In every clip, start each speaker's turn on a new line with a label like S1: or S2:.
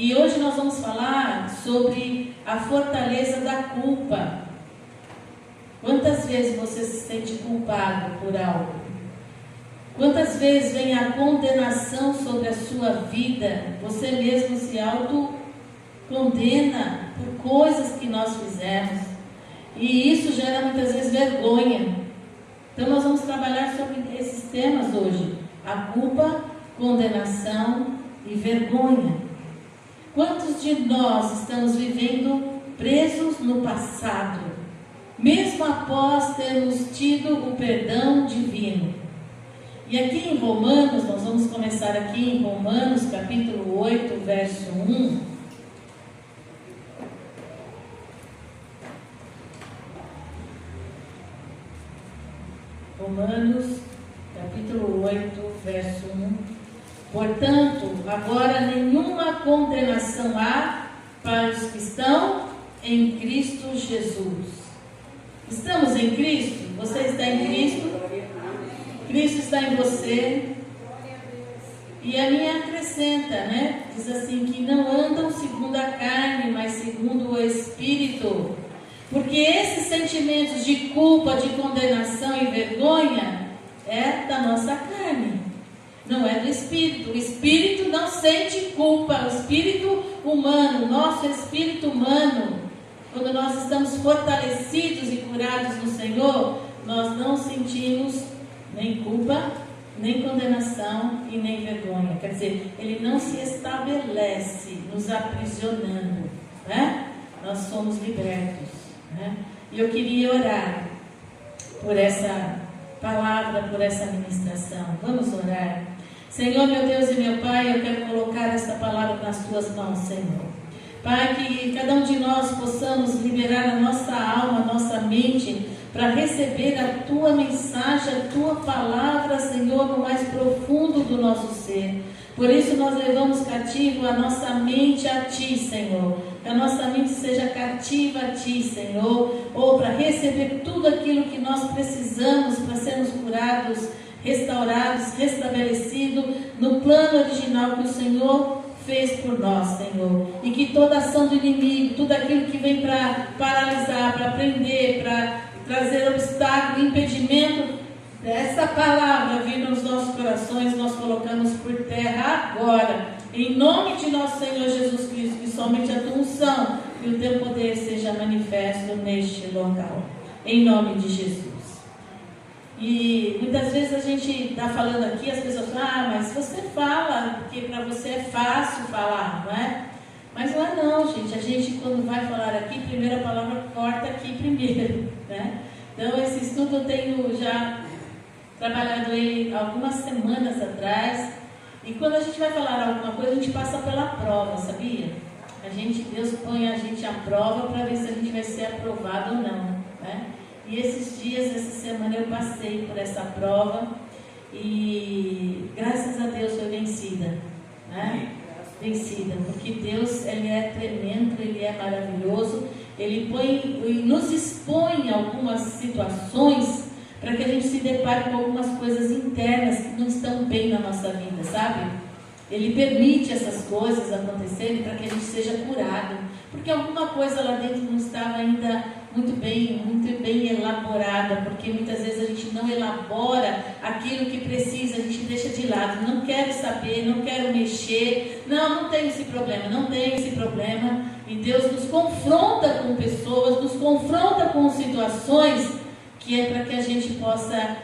S1: E hoje nós vamos falar sobre a fortaleza da culpa. Quantas vezes você se sente culpado por algo? Quantas vezes vem a condenação sobre a sua vida? Você mesmo se autocondena por coisas que nós fizemos. E isso gera muitas vezes vergonha. Então nós vamos trabalhar sobre esses temas hoje. A culpa, condenação e vergonha. Quantos de nós estamos vivendo presos no passado, mesmo após termos tido o perdão divino? E aqui em Romanos, nós vamos começar aqui em Romanos capítulo 8, verso 1. Romanos capítulo 8, verso 1. Portanto, agora nenhuma condenação há para os que estão em Cristo Jesus. Estamos em Cristo? Você está em Cristo? Cristo está em você. E a minha acrescenta, né? Diz assim, que não andam segundo a carne, mas segundo o Espírito. Porque esses sentimentos de culpa, de condenação e vergonha é da nossa carne, não é do Espírito. O Espírito não sente culpa. O Espírito humano, nosso Espírito humano, quando nós estamos fortalecidos e curados no Senhor, nós não sentimos nem culpa, nem condenação e nem vergonha. Quer dizer, ele não se estabelece nos aprisionando, né? Nós somos libertos, né? E eu queria orar por essa palavra, por essa ministração. Vamos orar. Senhor, meu Deus e meu Pai, eu quero colocar esta palavra nas tuas mãos, Senhor. Pai, que cada um de nós possamos liberar a nossa alma, a nossa mente, para receber a tua mensagem, a tua palavra, Senhor, no mais profundo do nosso ser. Por isso nós levamos cativo a nossa mente a ti, Senhor. Que a nossa mente seja cativa a ti, Senhor, ou para receber tudo aquilo que nós precisamos para sermos curados, restaurados, restabelecidos no plano original que o Senhor fez por nós, Senhor. E que toda ação do inimigo, tudo aquilo que vem para paralisar, para prender, para trazer obstáculo, impedimento, essa palavra vindo nos nossos corações, nós colocamos por terra agora, em nome de nosso Senhor Jesus Cristo, que somente a tua unção e o teu poder seja manifesto neste local, em nome de Jesus. E muitas vezes a gente está falando aqui, as pessoas falam, mas você fala, porque para você é fácil falar, não é? Mas não é não, gente. A gente, quando vai falar aqui, primeiro a palavra corta aqui primeiro, né? Então, esse estudo eu tenho já trabalhado ele algumas semanas atrás. E quando a gente vai falar alguma coisa, a gente passa pela prova, sabia? Deus põe a gente à prova para ver se a gente vai ser aprovado ou não, né? E esses dias, essa semana, eu passei por essa prova e, graças a Deus, foi vencida, né? Vencida, porque Deus, Ele é tremendo, Ele é maravilhoso, Ele põe e nos expõe algumas situações para que a gente se depare com algumas coisas internas que não estão bem na nossa vida, sabe? Ele permite essas coisas acontecerem para que a gente seja curado, porque alguma coisa lá dentro não estava ainda muito bem elaborada, porque muitas vezes a gente não elabora aquilo que precisa, a gente deixa de lado, não quero saber, não quero mexer, não tenho esse problema, e Deus nos confronta com pessoas, nos confronta com situações, que é para que a gente possa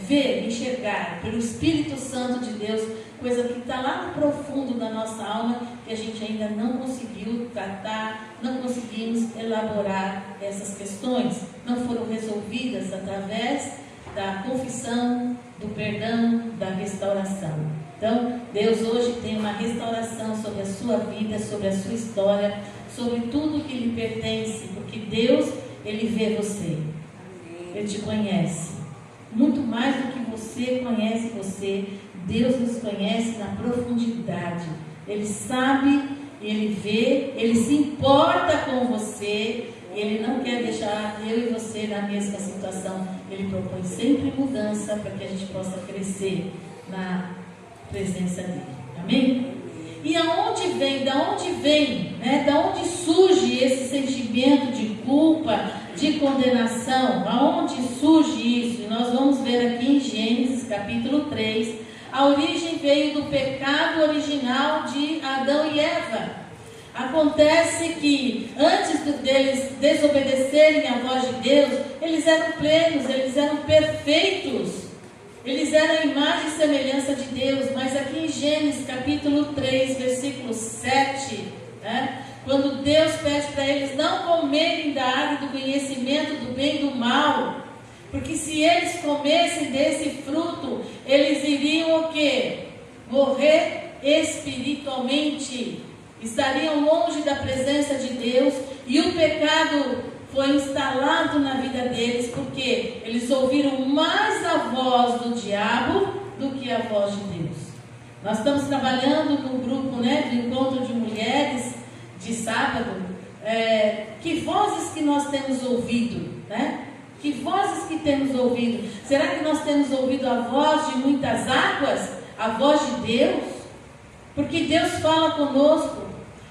S1: ver, enxergar, pelo Espírito Santo de Deus, coisa que está lá no profundo da nossa alma, que a gente ainda não conseguiu tratar, não conseguimos elaborar essas questões, não foram resolvidas através da confissão, do perdão, da restauração. Então, Deus hoje tem uma restauração sobre a sua vida, sobre a sua história, sobre tudo que lhe pertence, porque Deus, Ele vê você, Ele te conhece, muito mais do que você conhece você. Deus nos conhece na profundidade, Ele sabe, Ele vê, Ele se importa com você, Ele não quer deixar eu e você na mesma situação. Ele propõe sempre mudança para que a gente possa crescer na presença dEle, amém? E aonde vem, né? Da onde surge esse sentimento de culpa, de condenação? Aonde surge isso? E nós vamos ver aqui em Gênesis capítulo 3, a origem veio do pecado original de Adão e Eva. Acontece que antes deles desobedecerem a voz de Deus, eles eram plenos, eles eram perfeitos. Eles eram a imagem e semelhança de Deus, mas aqui em Gênesis capítulo 3, versículo 7, né, quando Deus pede para eles não comerem da árvore do conhecimento do bem e do mal, porque se eles comessem desse fruto, eles iriam o quê? Morrer espiritualmente, estariam longe da presença de Deus, e o pecado foi instalado na vida deles, porque eles ouviram mais a voz do diabo do que a voz de Deus. Nós estamos trabalhando no grupo, né, do encontro de mulheres de sábado. Que vozes que nós temos ouvido, né? Que vozes que temos ouvido? Será que nós temos ouvido a voz de muitas águas? A voz de Deus? Porque Deus fala conosco.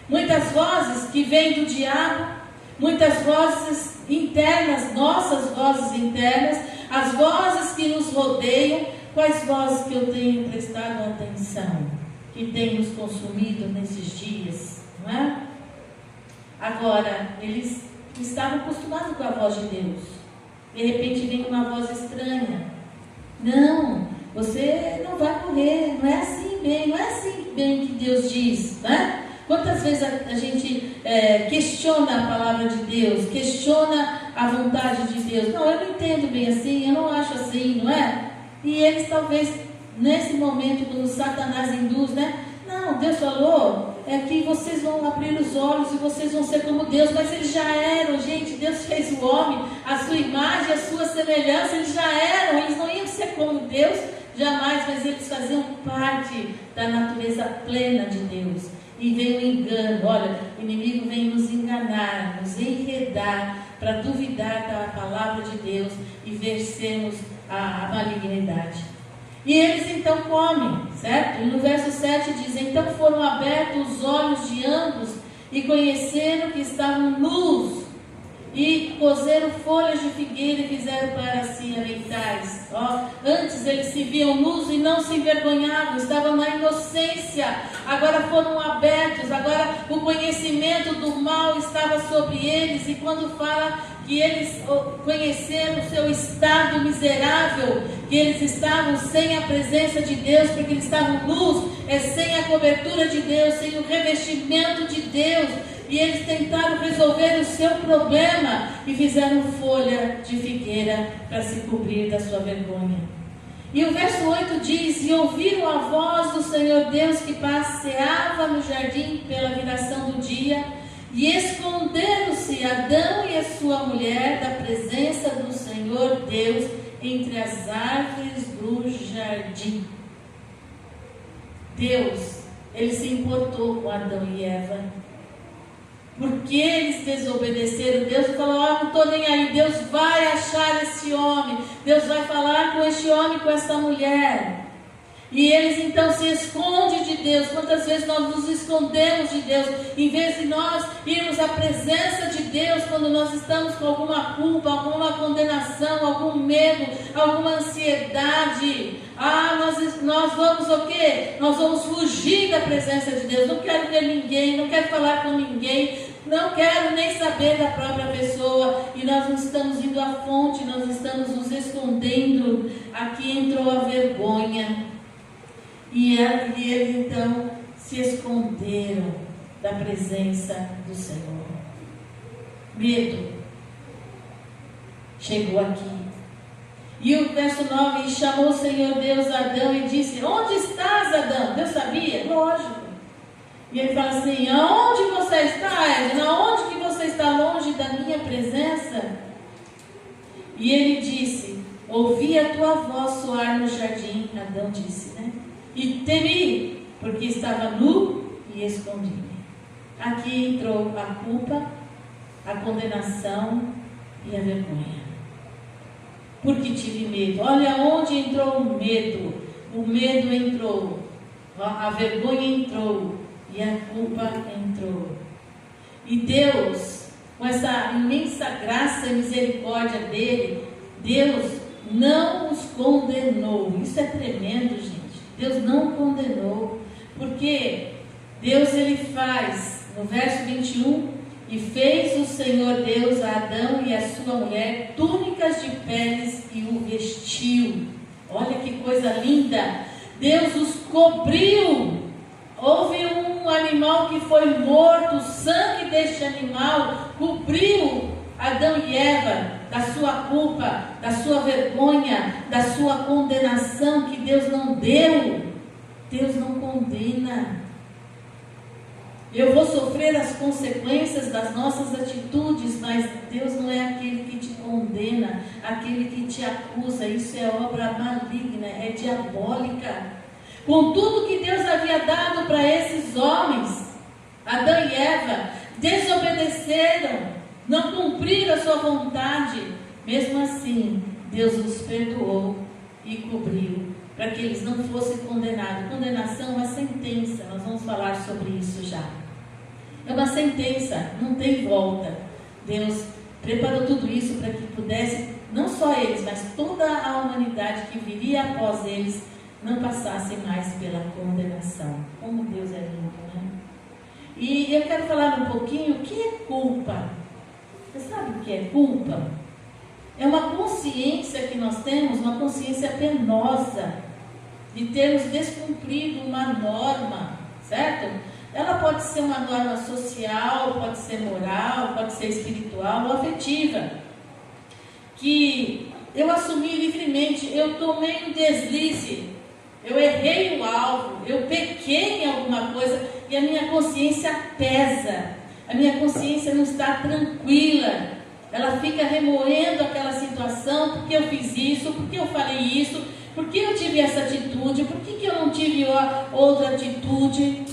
S1: Muitas vozes que vêm do diabo, muitas vozes internas, nossas vozes internas, as vozes que nos rodeiam. Quais vozes que eu tenho prestado atenção, que tem nos consumido nesses dias, não é? Agora, eles estavam acostumados com a voz de Deus. De repente vem uma voz estranha. Não, você não vai morrer, não é assim bem que Deus diz, né? Quantas vezes a gente questiona a palavra de Deus, questiona a vontade de Deus? Não, eu não entendo bem assim, eu não acho assim, não é? E eles talvez, nesse momento, quando Satanás induz, né? Não, Deus falou que vocês vão abrir os olhos e vocês vão ser como Deus, mas eles já eram, gente. Deus fez o homem, a sua imagem, a sua semelhança, eles já eram, eles não iam ser como Deus, jamais, mas eles faziam parte da natureza plena de Deus. E vem o engano, olha, o inimigo vem nos enganar, nos enredar, para duvidar da palavra de Deus e vencermos a malignidade. E eles então comem, certo? E no verso 7 diz: então foram abertos os olhos de ambos e conheceram que estavam nus, e cozeram folhas de figueira e fizeram para si aventais. Antes eles se viam nus e não se envergonhavam, estavam na inocência. Agora foram abertos, agora o conhecimento do mal estava sobre eles. E quando fala que eles conheceram o seu estado miserável, que eles estavam sem a presença de Deus, porque eles estavam nus, sem a cobertura de Deus, sem o revestimento de Deus. E eles tentaram resolver o seu problema e fizeram folha de figueira para se cobrir da sua vergonha. E o verso 8 diz: e ouviram a voz do Senhor Deus que passeava no jardim pela viração do dia, e esconderam-se Adão e a sua mulher da presença do Senhor Deus entre as árvores do jardim. Deus, ele se importou com Adão e Eva. Porque eles desobedeceram Deus e falaram: não estou nem aí, Deus vai achar esse homem, Deus vai falar com este homem, com essa mulher. E eles então se escondem de Deus. Quantas vezes nós nos escondemos de Deus, em vez de nós irmos à presença de Deus quando nós estamos com alguma culpa, alguma condenação, algum medo, alguma ansiedade. Nós vamos o quê? Nós vamos fugir da presença de Deus. Não quero ver ninguém, não quero falar com ninguém, não quero nem saber da própria pessoa. E nós não estamos indo à fonte, nós estamos nos escondendo. Aqui entrou a vergonha. E eles então se esconderam da presença do Senhor. Medo chegou aqui. E o verso 9: e chamou o Senhor Deus a Adão e disse: onde estás, Adão? Deus sabia? Lógico. E ele fala assim: aonde você está, Edna? Aonde que você está longe da minha presença? E ele disse: ouvi a tua voz soar no jardim. Adão disse, né? E temi, porque estava nu e escondi-me. Aqui entrou a culpa, a condenação e a vergonha. Porque tive medo. Olha onde entrou o medo. O medo entrou, a vergonha entrou e a culpa entrou. E Deus, com essa imensa graça e misericórdia dele, Deus não os condenou. Isso é tremendo, gente. Deus não condenou, porque Deus ele faz, no verso 21, e fez o Senhor Deus a Adão e a sua mulher túnicas de peles e o vestiu. Olha que coisa linda! Deus os cobriu. Houve um animal que foi morto, o sangue deste animal cobriu Adão e Eva da sua culpa, da sua vergonha, da sua condenação que Deus não deu. Deus não condena. Eu vou sofrer as consequências das nossas atitudes, mas Deus não é aquele que te condena, aquele que te acusa. Isso é obra maligna, é diabólica. Com tudo que Deus havia dado para esses homens, Adão e Eva desobedeceram, não cumpriram a sua vontade. Mesmo assim, Deus os perdoou e cobriu, para que eles não fossem condenados. Condenação é uma sentença, nós vamos falar sobre isso já. É uma sentença, não tem volta. Deus preparou tudo isso para que pudesse, não só eles, mas toda a humanidade que viria após eles, não passasse mais pela condenação. Como Deus é lindo, né? E eu quero falar um pouquinho o que é culpa. Você sabe o que é culpa? É uma consciência que nós temos, uma consciência penosa de termos descumprido uma norma, certo? Ela pode ser uma norma social, pode ser moral, pode ser espiritual ou afetiva. Que eu assumi livremente, eu tomei um deslize, eu errei o alvo, eu pequei em alguma coisa e a minha consciência pesa. A minha consciência não está tranquila. Ela fica remoendo aquela situação, porque eu fiz isso, porque eu falei isso, porque eu tive essa atitude, por que eu não tive outra atitude?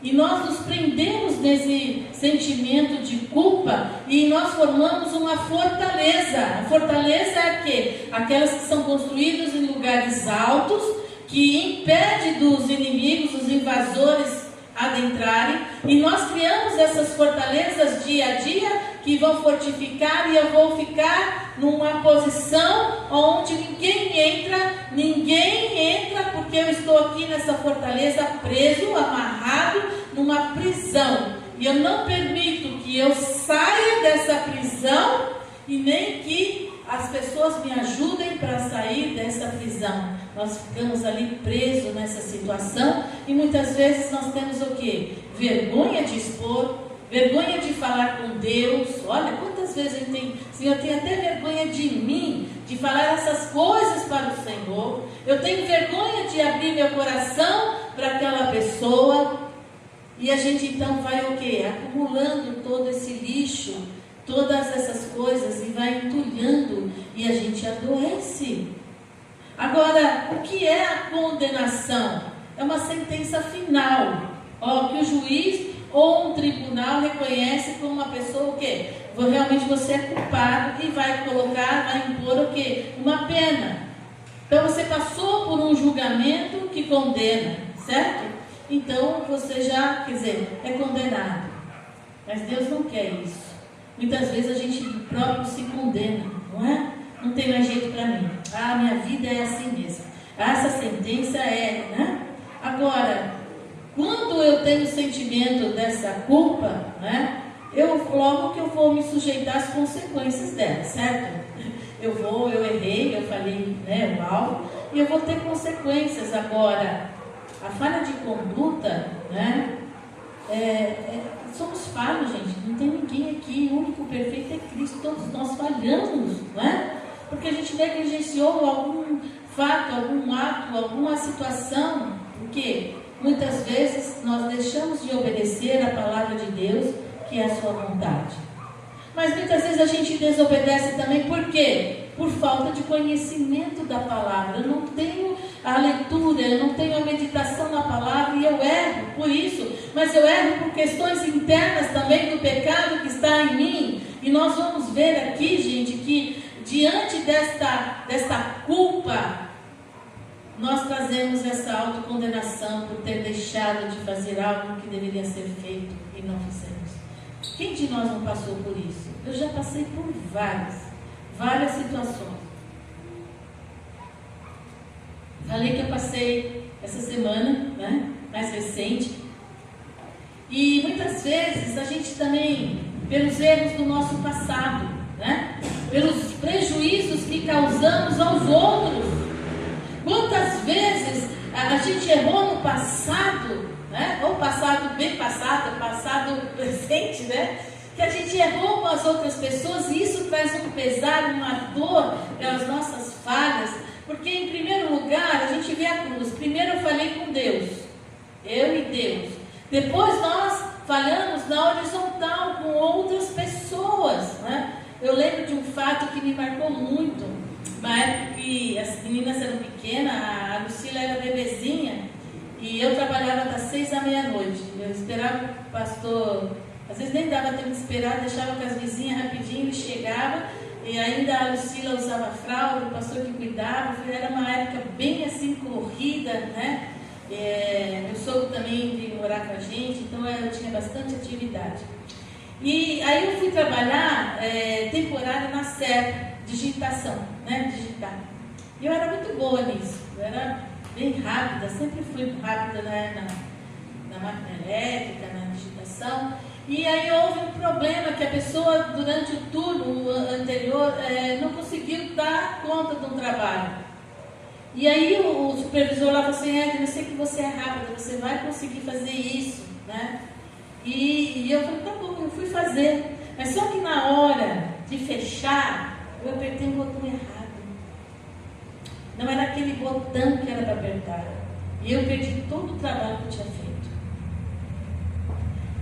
S1: E nós nos prendemos nesse sentimento de culpa e nós formamos uma fortaleza. A fortaleza é quê? Aquelas que são construídas em lugares altos, que impede dos inimigos, dos invasores adentrarem, e nós criamos essas fortalezas dia a dia que vão fortificar, e eu vou ficar numa posição onde ninguém entra porque eu estou aqui nessa fortaleza preso, amarrado numa prisão, e eu não permito que eu saia dessa prisão e nem que as pessoas me ajudem para sair dessa prisão. Nós ficamos ali presos nessa situação e muitas vezes nós temos o quê? Vergonha de expor, vergonha de falar com Deus. Olha quantas vezes a gente tem, Senhor, eu tenho até vergonha de mim, de falar essas coisas para o Senhor. Eu tenho vergonha de abrir meu coração para aquela pessoa. E a gente então vai o quê? Acumulando todo esse lixo, todas essas coisas, e vai entulhando e a gente adoece. Agora, o que é a condenação? É uma sentença final, que o juiz ou um tribunal reconhece como uma pessoa o quê? Realmente você é culpado e vai colocar, vai impor o quê? Uma pena. Então você passou por um julgamento que condena, certo? Então você já, é condenado. Mas Deus não quer isso. Muitas vezes a gente próprio se condena, não é? Não tem mais jeito para mim. Minha vida é assim mesmo. Essa sentença é, né? Agora, quando eu tenho o sentimento dessa culpa, né? Logo que eu vou me sujeitar às consequências dela, certo? Eu errei, eu falei, né, mal, e eu vou ter consequências. Agora, a falha de conduta, né? Somos falhos, gente. Não tem ninguém aqui. O único perfeito é Cristo. Todos nós falhamos, não é? Porque a gente negligenciou algum fato, algum ato, alguma situação. Porque muitas vezes nós deixamos de obedecer a palavra de Deus, que é a sua vontade. Mas muitas vezes a gente desobedece também. Por quê? Por falta de conhecimento da palavra. Eu não tenho a leitura, eu não tenho a meditação na palavra e eu erro por isso. Mas eu erro por questões internas também do pecado que está em mim. E nós vamos ver aqui, gente, que diante desta culpa, nós trazemos essa autocondenação por ter deixado de fazer algo que deveria ser feito e não fizemos. Quem de nós não passou por isso? Eu já passei por várias situações. Falei que eu passei essa semana, né, mais recente. E muitas vezes a gente também, pelos erros do nosso passado, né, pelos prejuízos que causamos aos outros. Quantas vezes a gente errou no passado, né, ou passado bem passado, passado presente, né, que a gente errou com as outras pessoas, e isso traz um pesar, uma dor pelas nossas falhas, porque em primeiro lugar a gente vê a cruz. Primeiro eu falei com Deus, eu e Deus. Depois nós falhamos na horizontal com outras pessoas, né? Eu lembro de um fato que me marcou muito. Na época que as meninas eram pequenas, a Lucila era bebezinha, e eu trabalhava das 6 à meia-noite. Eu esperava o pastor, às vezes nem dava tempo de esperar, deixava com as vizinhas rapidinho, ele chegava, e ainda a Lucila usava fralda, o pastor que cuidava. Era uma época bem assim corrida, né? Meu sogro também veio morar com a gente, então eu tinha bastante atividade. E aí eu fui trabalhar temporário na Serra, digitação, né? Digitar. E eu era muito boa nisso, eu era bem rápida, sempre fui rápida, né? na máquina elétrica, na digitação. E aí houve um problema que a pessoa, durante o turno anterior, não conseguiu dar conta de um trabalho. E aí o supervisor lá falou assim: Edna, eu sei que você é rápida, você vai conseguir fazer isso, né? E eu falei: tá bom, eu fui fazer. Mas só que na hora de fechar, eu apertei o botão errado. Não era aquele botão que era para apertar. E eu perdi todo o trabalho que eu tinha feito.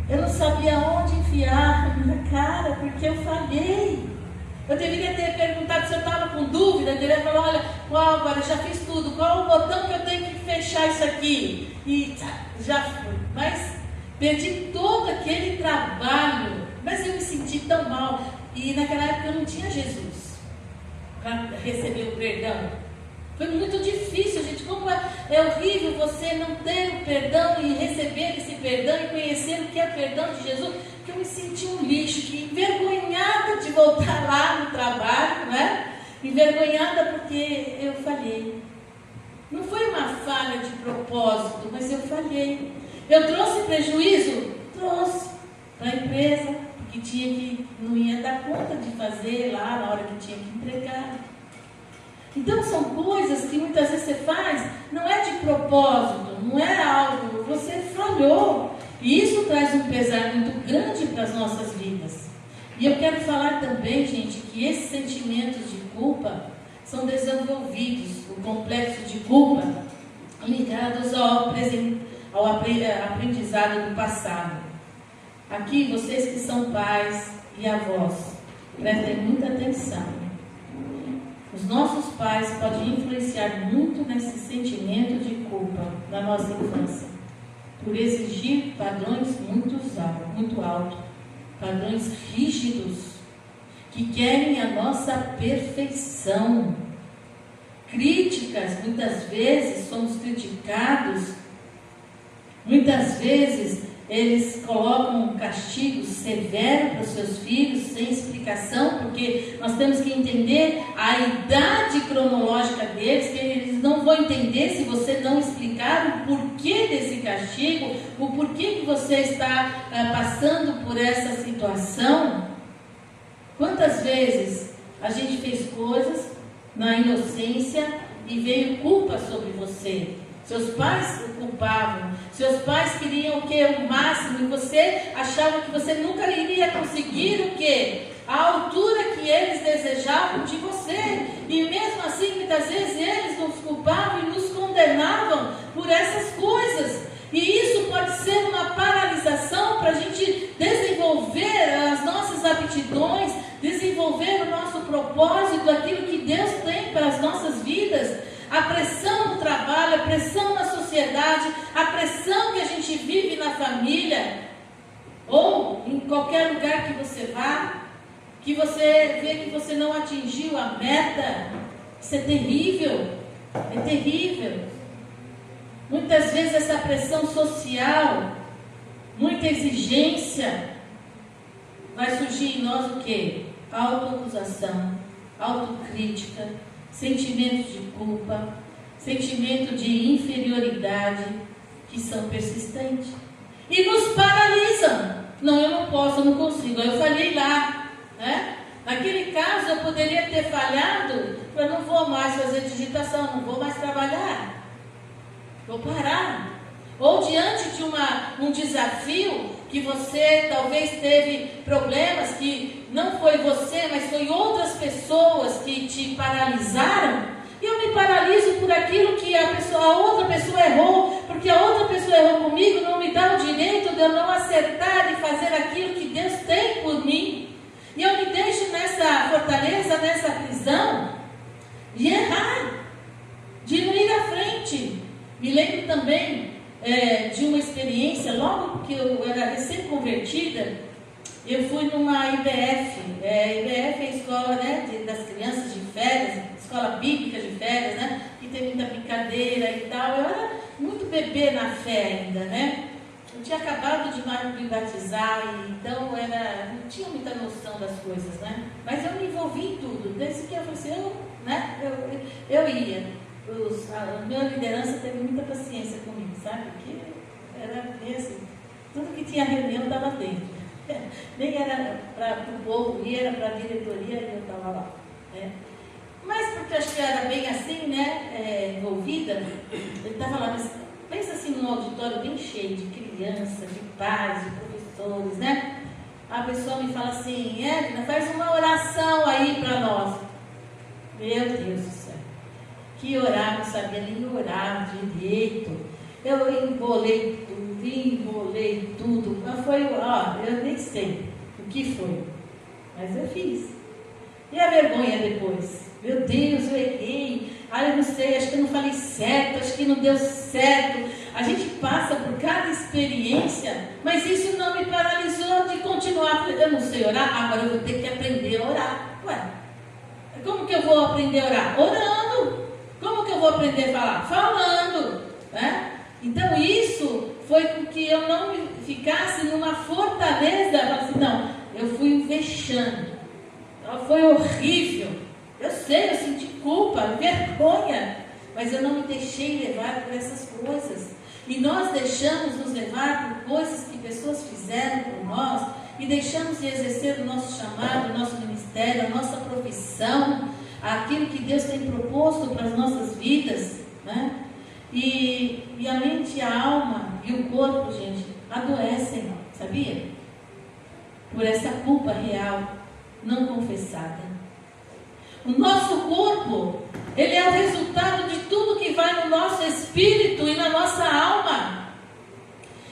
S1: Eu não sabia onde enfiar a minha cara, porque eu falhei. Eu deveria ter perguntado se eu estava com dúvida. Eu deveria falar: olha, qual agora? Eu já fiz tudo. Qual o botão que eu tenho que fechar isso aqui? E já fui. Mas perdi todo aquele trabalho. Mas eu me senti tão mal. E naquela época eu não tinha Jesus para receber o perdão. Foi muito difícil, gente. Como é horrível você não ter o perdão e receber esse perdão e conhecer o que é o perdão de Jesus. Que eu me senti um lixo, que envergonhada de voltar lá no trabalho, né? Envergonhada porque eu falhei. Não foi uma falha de propósito, mas eu falhei. Eu trouxe prejuízo? Trouxe para a empresa, porque não ia dar conta de fazer lá na hora que tinha que entregar. Então são coisas que muitas vezes você faz, não é de propósito, não é algo, você falhou. E isso traz um pesar muito grande para as nossas vidas. E eu quero falar também, gente, que esses sentimentos de culpa são desenvolvidos, o complexo de culpa, ligados ao aprendizado do passado. Aqui, vocês que são pais e avós, prestem muita atenção. Os nossos pais podem influenciar muito nesse sentimento de culpa na nossa infância, por exigir padrões muito altos, padrões rígidos, que querem a nossa perfeição. Críticas, muitas vezes somos criticados, muitas vezes eles colocam um castigo severo para os seus filhos, sem explicação, porque nós temos que entender a idade cronológica deles, que eles não vão entender se você não explicar o porquê desse castigo, o porquê que você está passando por essa situação. Quantas vezes a gente fez coisas na inocência e veio culpa sobre você? Seus pais o culpavam, seus pais queriam o quê? O máximo, e você achava que você nunca iria conseguir o quê? A altura que eles desejavam de você. E mesmo assim, muitas vezes eles nos culpavam e nos condenavam por essas coisas. E isso pode ser uma paralisação para a gente desenvolver as nossas aptidões, desenvolver o nosso propósito, aquilo que Deus tem para as nossas vidas. A pressão do trabalho, a pressão na sociedade, a pressão que a gente vive na família, ou em qualquer lugar que você vá, que você vê que você não atingiu a meta, isso é terrível. É terrível. Muitas vezes essa pressão social, muita exigência, vai surgir em nós o quê? Autoacusação, autocrítica, sentimento de culpa, sentimento de inferioridade, que são persistentes. E nos paralisam. Não, eu não posso, eu não consigo. Eu falhei lá, né? Naquele caso, eu poderia ter falhado, eu não vou mais fazer digitação, não vou mais trabalhar. Vou parar. Ou diante de um desafio que você talvez teve problemas, que não foi você, mas foi outras pessoas que te paralisaram, e eu me paraliso por aquilo que a outra pessoa errou, porque a outra pessoa errou comigo, não me dá o direito de eu não acertar e fazer aquilo que Deus tem por mim. E eu me deixo nessa fortaleza, nessa prisão, de errar, de não ir à frente. Me lembro também de uma experiência, logo que eu era recém-convertida, eu fui numa IBF. IBF é a escola, né, das crianças de férias, escola bíblica de férias, né, que tem muita brincadeira e tal. Eu era muito bebê na fé ainda, né? Eu tinha acabado de me batizar, então não tinha muita noção das coisas, né? Mas eu me envolvi em tudo. Desde que eu falei assim, eu ia. A minha liderança teve muita paciência comigo, sabe? Porque era assim, tudo que tinha reunião estava dentro. Nem era para o povo, era para a diretoria e eu estava lá. Né? Mas porque eu acho que era bem assim, né? Envolvida, ele estava lá, mas pensa assim num auditório bem cheio de crianças, de pais, de professores, né? A pessoa me fala assim, Edna, faz uma oração aí para nós. Meu Deus do céu. Que orar, não sabia nem orar direito. Eu embolei tudo. Mas foi, eu nem sei o que foi. Mas eu fiz. E a vergonha depois? Meu Deus, eu errei. Eu não sei, acho que eu não falei certo, acho que não deu certo. A gente passa por cada experiência, mas isso não me paralisou de continuar. Eu não sei orar, agora eu vou ter que aprender a orar. Ué, como que eu vou aprender a orar? Orando. Como que eu vou aprender a falar? Falando. Né? Então isso foi com que eu não ficasse numa fortaleza. Assim, não, eu fui um vexame. Foi horrível. Eu sei, eu senti culpa, vergonha, mas eu não me deixei levar por essas coisas. E nós deixamos nos levar por coisas que pessoas fizeram por nós e deixamos de exercer o nosso chamado, o nosso ministério, a nossa profissão, aquilo que Deus tem proposto para as nossas vidas, né? E a mente, a alma e o corpo, gente, adoecem, sabia? Por essa culpa real, não confessada. O nosso corpo, ele é o resultado de tudo que vai no nosso espírito e na nossa alma.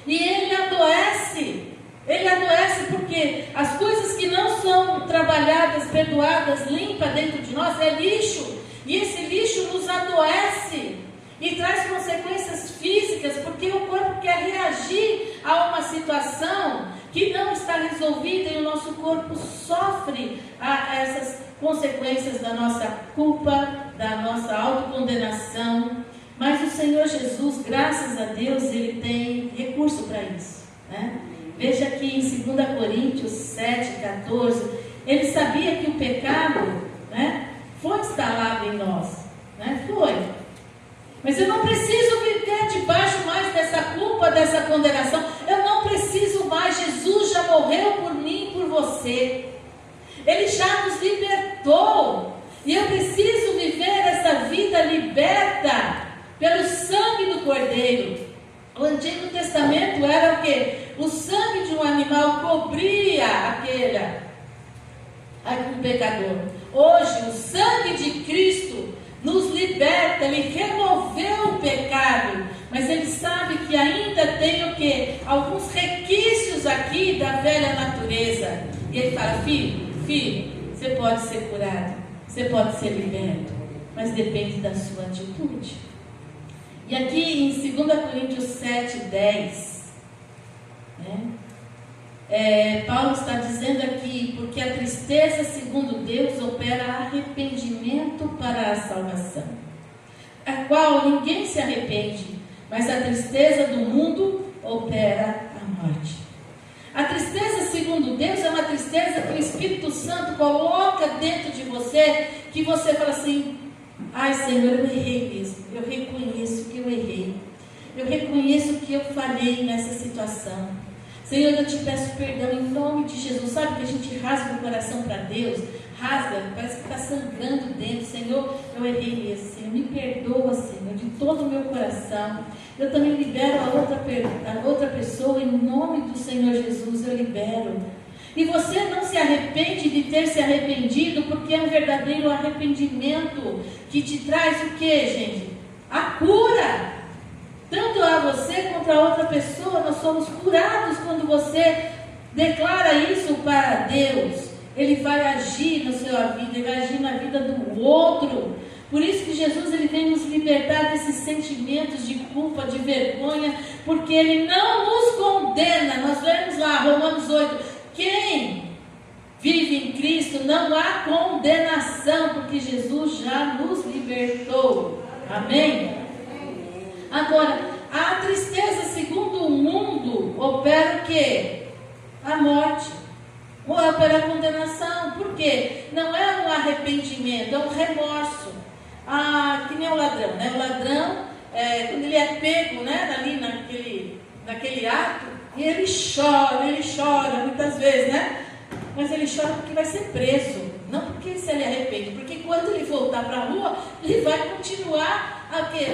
S1: E ele adoece. Ele adoece porque as coisas que não são trabalhadas, perdoadas, limpas dentro de nós é lixo. E esse lixo nos adoece e traz consequências físicas, porque o corpo quer reagir a uma situação que não está resolvida e o nosso corpo sofre essas consequências da nossa culpa, da nossa autocondenação. Mas o Senhor Jesus, graças a Deus, Ele tem recurso para isso, né? Veja aqui em 2 Coríntios 7,14, Ele sabia que o pecado, né, foi instalado em nós, né? Foi. Mas eu não preciso viver debaixo mais dessa culpa, dessa condenação. Eu não preciso mais. Jesus já morreu por mim e por você. Ele já nos libertou. E eu preciso viver essa vida liberta pelo sangue do Cordeiro. O Antigo Testamento era o quê? O sangue de um animal cobria aquele pecador. Hoje, o sangue de Cristo nos liberta. Ele removeu o pecado, mas Ele sabe que ainda tem o quê? Alguns requisitos aqui da velha natureza. E Ele fala, filho, você pode ser curado, você pode ser liberto, mas depende da sua atitude. E aqui em 2 Coríntios 7,10, né, Paulo está dizendo aqui, porque a tristeza, segundo Deus, opera arrependimento para a salvação. a qual ninguém se arrepende, mas a tristeza do mundo opera a morte. A tristeza, segundo Deus, é uma tristeza que o Espírito Santo coloca dentro de você, que você fala assim: ai, Senhor, eu errei mesmo, eu reconheço que eu errei, eu reconheço que eu falhei nessa situação. Senhor, eu te peço perdão em nome de Jesus. Sabe que a gente rasga o coração para Deus? Rasga, parece que está sangrando dentro. Senhor, eu errei mesmo. Senhor, me perdoa, Senhor, de todo o meu coração. Eu também libero a outra pessoa em nome do Senhor Jesus. Eu libero. E você não se arrepende de ter se arrependido, porque é um verdadeiro arrependimento que te traz o que, gente? A cura. Tanto a você quanto a outra pessoa, nós somos curados quando você declara isso para Deus. Ele vai agir na sua vida, ele vai agir na vida do outro. Por isso que Jesus ele vem nos libertar desses sentimentos de culpa, de vergonha, porque ele não nos condena. Nós vemos lá, Romanos 8, quem vive em Cristo não há condenação, porque Jesus já nos libertou. Amém? Agora, a tristeza segundo o mundo opera o quê? A morte. Ou opera a condenação. Por quê? Não é um arrependimento, é um remorso. Que nem o ladrão, né? O ladrão, quando ele é pego, né, ali naquele ato, e ele chora muitas vezes, né? Mas ele chora porque vai ser preso, não porque se ele arrepende, porque quando ele voltar para a rua, ele vai continuar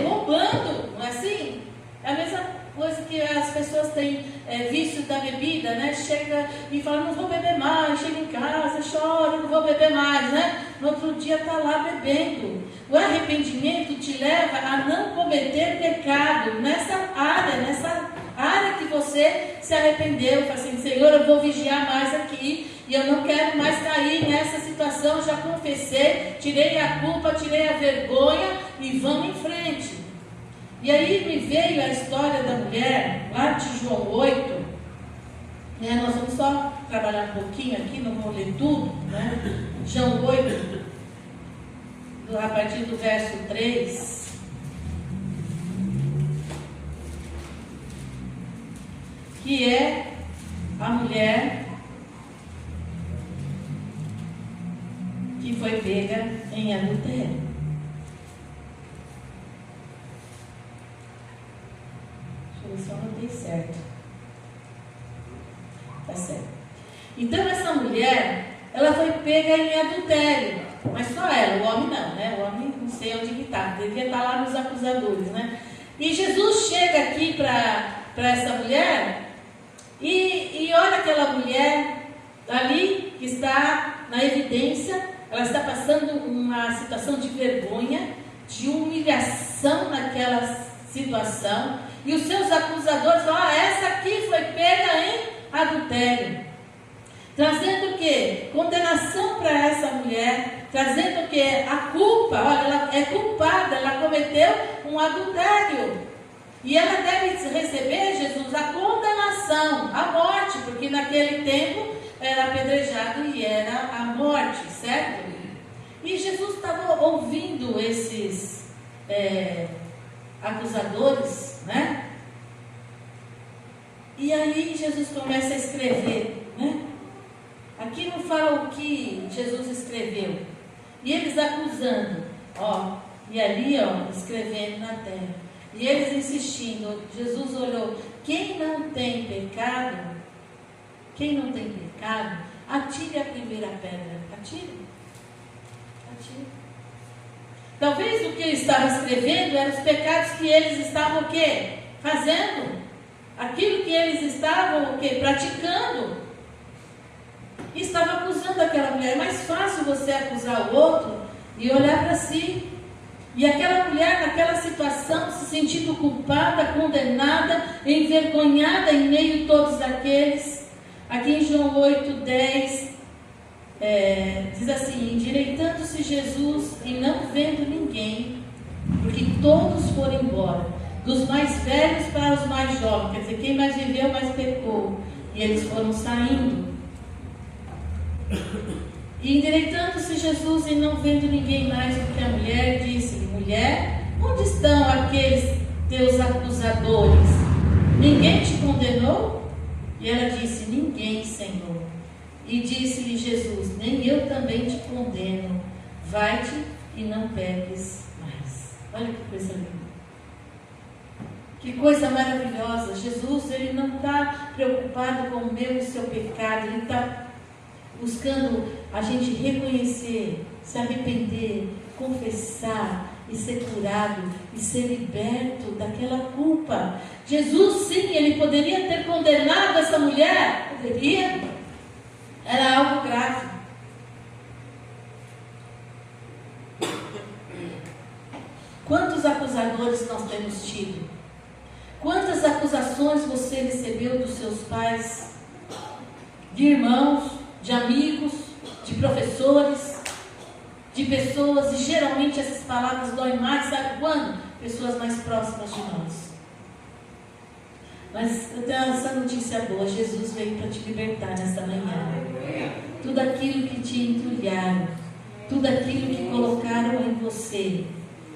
S1: roubando, não é assim? É a mesma coisa que as pessoas têm vício da bebida, né? Chega e fala, não vou beber mais, chega em casa, chora, não vou beber mais, né? No outro dia está lá bebendo. O arrependimento te leva a não cometer pecado nessa área que você se arrependeu. Fala assim, Senhor, eu vou vigiar mais aqui, e eu não quero mais cair nessa situação, já confessei, tirei a culpa, tirei a vergonha, e vamos em frente. E aí me veio a história da mulher, lá de João 8, né? Nós vamos só trabalhar um pouquinho aqui, não vou ler tudo, né? João 8, a partir do verso 3, que é a mulher que foi pega em adultério. Deixa eu ver se eu anotei certo. Tá certo. Então essa mulher, ela foi pega em adultério. Mas só ela, o homem não, né? O homem não sei onde que está, devia estar lá nos acusadores, né? E Jesus chega aqui para essa mulher e olha aquela mulher ali que está na evidência. Ela está passando uma situação de vergonha, de humilhação naquela situação. E os seus acusadores falam, essa aqui foi pega em adultério. Trazendo o quê? Condenação para essa mulher. Trazendo o quê? A culpa. Olha, ela é culpada, ela cometeu um adultério. E ela deve receber, Jesus, a condenação, a morte, porque naquele tempo era apedrejado e era a morte, certo? E Jesus estava ouvindo esses acusadores, né? E aí Jesus começa a escrever, né? Aqui não fala o que Jesus escreveu. E eles acusando, e ali, escrevendo na terra. E eles insistindo. Jesus olhou, quem não tem pecado, atire a primeira pedra. Atire. Talvez o que ele estava escrevendo eram os pecados que eles estavam o quê? Fazendo. Aquilo que eles estavam o quê? Praticando. E estava acusando aquela mulher. É mais fácil você acusar o outro e olhar para si. E aquela mulher naquela situação se sentindo culpada, condenada, envergonhada em meio a todos aqueles. Aqui em João 8:10 diz assim, endireitando-se Jesus e não vendo ninguém, porque todos foram embora, dos mais velhos para os mais jovens, quer dizer, quem mais viveu mais pecou, e eles foram saindo. E endireitando-se Jesus e não vendo ninguém mais do que a mulher, disse, mulher, onde estão aqueles teus acusadores? Ninguém te condenou? E ela disse: ninguém, Senhor. E disse-lhe Jesus: nem eu também te condeno. Vai-te e não peques mais. Olha que coisa linda. Que coisa maravilhosa. Jesus, ele não está preocupado com o meu e o seu pecado. Ele está buscando a gente reconhecer, se arrepender, confessar e ser curado e ser liberto daquela culpa. Jesus, sim, ele poderia ter condenado essa mulher. Poderia. Era algo grave. Quantos acusadores nós temos tido? Quantas acusações você recebeu dos seus pais, de irmãos, de amigos, de professores, de pessoas, e geralmente essas palavras doem mais, sabe quando? Pessoas mais próximas de nós. Mas eu tenho essa notícia boa: Jesus veio para te libertar nessa manhã. Tudo aquilo que te entulharam, tudo aquilo que colocaram em você,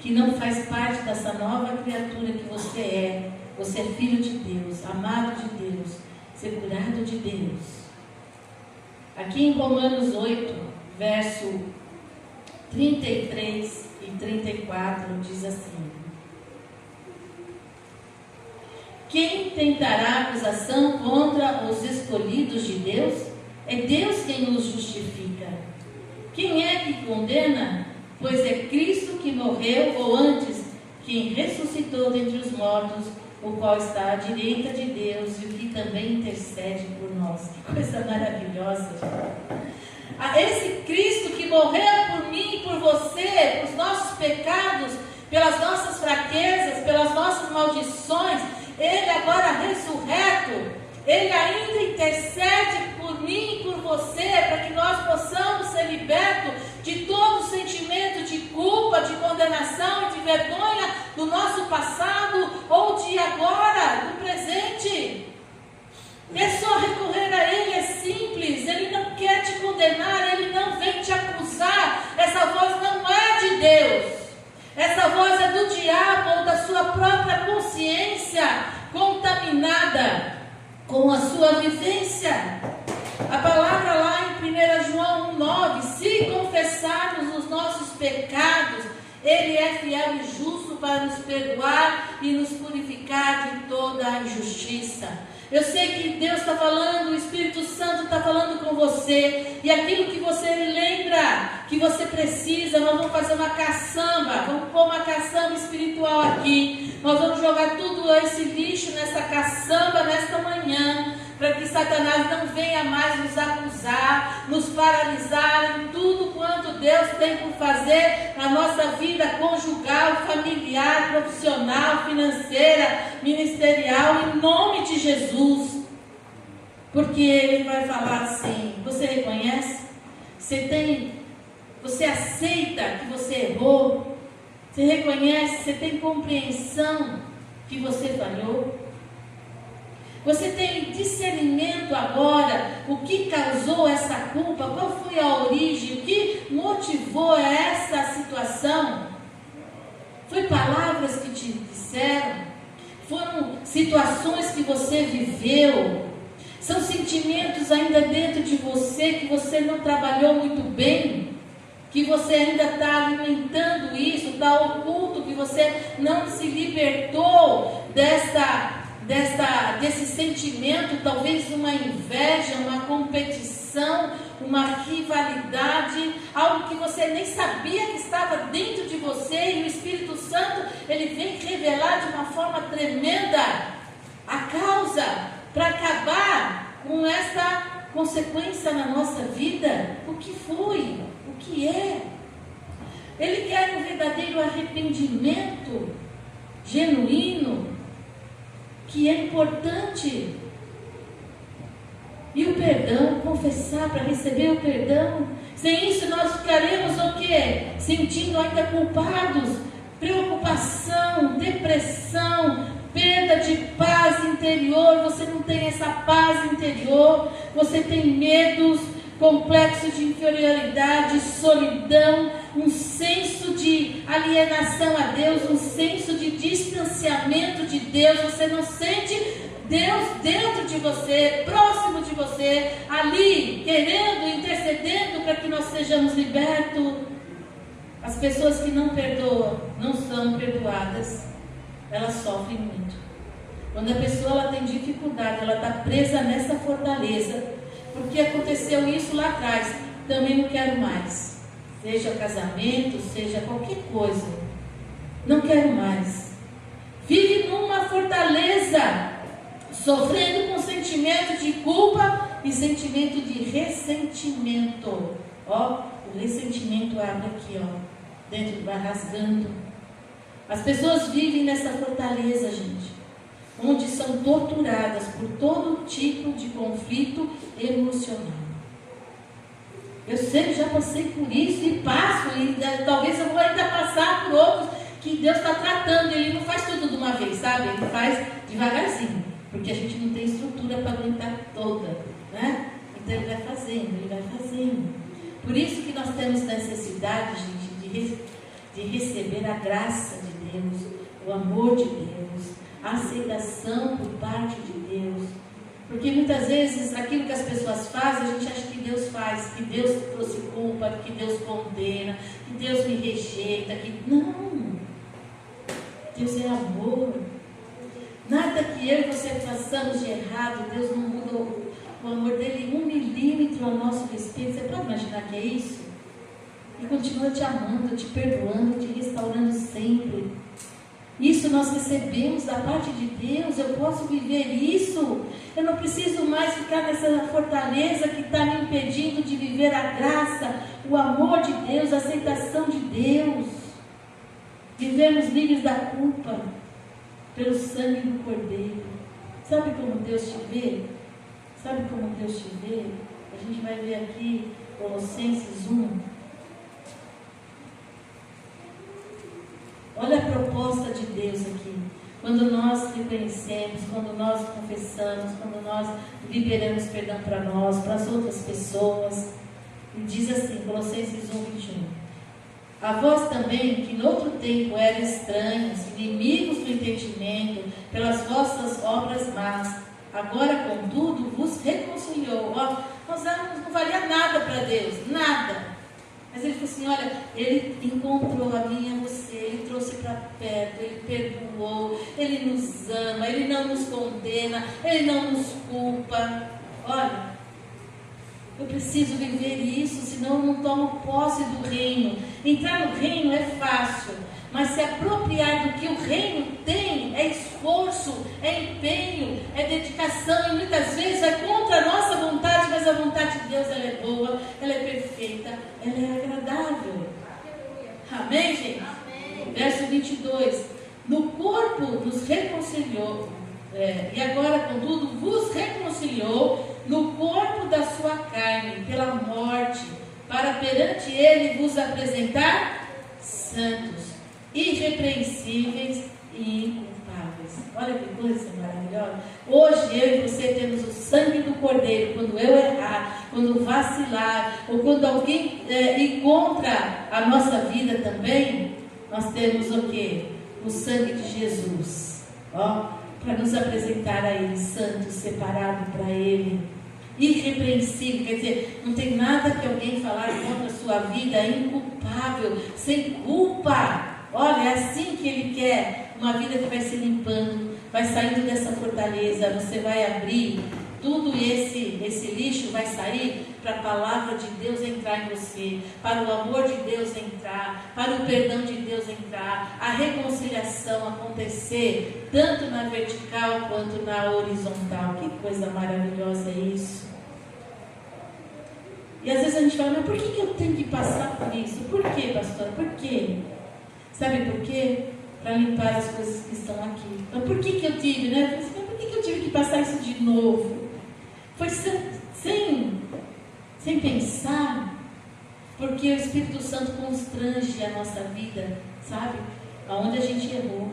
S1: que não faz parte dessa nova criatura que você é filho de Deus, amado de Deus, ser curado de Deus. Aqui em Romanos 8, verso 33 e 34, diz assim: quem tentará acusação contra os escolhidos de Deus? É Deus quem os justifica. Quem é que condena? Pois é Cristo que morreu, ou antes, quem ressuscitou dentre os mortos, o qual está à direita de Deus e o que também intercede por nós. Que coisa maravilhosa. Esse Cristo que morreu por mim e por você, por os nossos pecados, pelas nossas fraquezas, pelas nossas maldições, Ele agora ressurreto, Ele ainda intercede por mim e por você, para que nós possamos ser libertos de todo sentimento de culpa, de condenação e de vergonha do nosso passado ou de agora, do presente. É só recorrer a Ele, é simples. Ele não quer te condenar, Ele não vem te acusar. Essa voz não é de Deus. Essa voz é do diabo ou da sua própria consciência contaminada com a sua vivência. A palavra lá em 1 João 1,9: se confessarmos os nossos pecados, Ele é fiel e justo para nos perdoar e nos purificar de toda a injustiça. Eu sei que Deus está falando, o Espírito Santo está falando com você, e aquilo que você lembra que você precisa, nós vamos fazer uma caçamba, vamos pôr uma caçamba espiritual aqui, nós vamos jogar tudo esse lixo nessa caçamba nesta manhã, para que Satanás não venha mais nos acusar, nos paralisar em tudo quanto Deus tem por fazer na nossa vida conjugal, familiar, profissional, financeira, ministerial, em nome de Jesus. Porque Ele vai falar assim: você reconhece? Você aceita que você errou? Você reconhece? Você tem compreensão que você falhou? Você tem discernimento agora, o que causou essa culpa, qual foi a origem, o que motivou essa situação? Foi palavras que te disseram? Foram situações que você viveu? São sentimentos ainda dentro de você que você não trabalhou muito bem? Que você ainda está alimentando isso, está oculto, que você não se libertou desse sentimento, talvez uma inveja, uma competição, uma rivalidade, algo que você nem sabia que estava dentro de você, e o Espírito Santo, ele vem revelar de uma forma tremenda a causa, para acabar com essa consequência na nossa vida. O que foi? O que é? Ele quer um verdadeiro arrependimento genuíno, que é importante. E o perdão, confessar para receber o perdão. Sem isso nós ficaremos o quê? Sentindo ainda culpados, preocupação, depressão, perda de paz interior. Você não tem essa paz interior, você tem medos, complexo de inferioridade, solidão, um senso de alienação a Deus, um senso de distanciamento de Deus. Você não sente Deus dentro de você, próximo de você, ali, querendo, intercedendo para que nós sejamos libertos. As pessoas que não perdoam, não são perdoadas, elas sofrem muito. Quando a pessoa ela tem dificuldade, ela está presa nessa fortaleza, porque aconteceu isso lá atrás, também não quero mais. Seja casamento, seja qualquer coisa, não quero mais. Vive numa fortaleza, sofrendo com sentimento de culpa e sentimento de ressentimento. Ó, o ressentimento abre aqui, ó, dentro, vai rasgando. As pessoas vivem nessa fortaleza, gente, onde são torturadas por todo tipo de conflito emocional. Eu sei, já passei por isso e passo, e talvez eu vou ainda passar por outros que Deus está tratando. Ele não faz tudo de uma vez, sabe? Ele faz devagarzinho, porque a gente não tem estrutura para aguentar toda, né? Então ele vai fazendo. Por isso que nós temos necessidade, gente, de receber a graça de Deus, o amor de Deus, a aceitação por parte de Deus. Porque muitas vezes aquilo que as pessoas fazem, a gente acha que Deus faz, que Deus trouxe culpa, que Deus condena, que Deus me rejeita, que não. Deus é amor. Nada que eu e você façamos de errado, Deus não muda o amor dele 1 milímetro ao nosso respeito. Você pode imaginar que é isso? E continua te amando, te perdoando, te restaurando sempre. Isso nós recebemos da parte de Deus. Eu posso viver isso. Eu não preciso mais ficar nessa fortaleza que está me impedindo de viver a graça, o amor de Deus, a aceitação de Deus. Vivemos livres da culpa pelo sangue do Cordeiro. Sabe como Deus te vê? Sabe como Deus te vê? A gente vai ver aqui Colossenses 1. Olha a proposta de Deus aqui. Quando nós reconhecemos, quando nós confessamos, quando nós liberamos perdão para nós, para as outras pessoas. E diz assim, Colossenses 1:21. A vós também, que noutro tempo eram estranhos, inimigos do entendimento, pelas vossas obras más, agora, contudo, vos reconciliou. Ó, nós não valia nada para Deus, nada. Mas ele falou assim, olha, ele encontrou a mim e a você, ele trouxe para perto, ele perdoou, ele nos ama, ele não nos condena, ele não nos culpa. Olha, eu preciso viver isso, senão eu não tomo posse do reino. Entrar no reino é fácil, mas se apropriar do que o reino tem é esforço, é empenho, é dedicação, e muitas vezes vai contra a nossa vontade, mas a vontade de Deus ela é boa, ela é perfeita, ela é agradável. Amém, gente? Amém. Verso 22. No corpo nos reconciliou, e agora, contudo, vos reconciliou no corpo da sua carne, pela morte, para perante ele vos apresentar santos, irrepreensíveis e inculpáveis. Olha que coisa maravilhosa. Hoje eu e você temos o sangue do Cordeiro. Quando eu errar, quando vacilar, ou quando alguém encontra a nossa vida também, nós temos o quê? O sangue de Jesus, ó, para nos apresentar a Ele, santo, separado para Ele, irrepreensível, quer dizer, não tem nada que alguém falar contra a sua vida, inculpável, sem culpa. Olha, é assim que Ele quer, uma vida que vai se limpando, vai saindo dessa fortaleza, você vai abrir, tudo esse lixo vai sair para a palavra de Deus entrar em você, para o amor de Deus entrar, para o perdão de Deus entrar, a reconciliação acontecer, tanto na vertical quanto na horizontal. Que coisa maravilhosa é isso. E às vezes a gente fala, mas por que eu tenho que passar por isso? Por quê, pastora? Por quê? Sabe por quê? Para limpar as coisas que estão aqui. Então por que eu tive, né? Eu falei assim, mas por que eu tive que passar isso de novo? Foi sem pensar, porque o Espírito Santo constrange a nossa vida, sabe? Aonde a gente errou,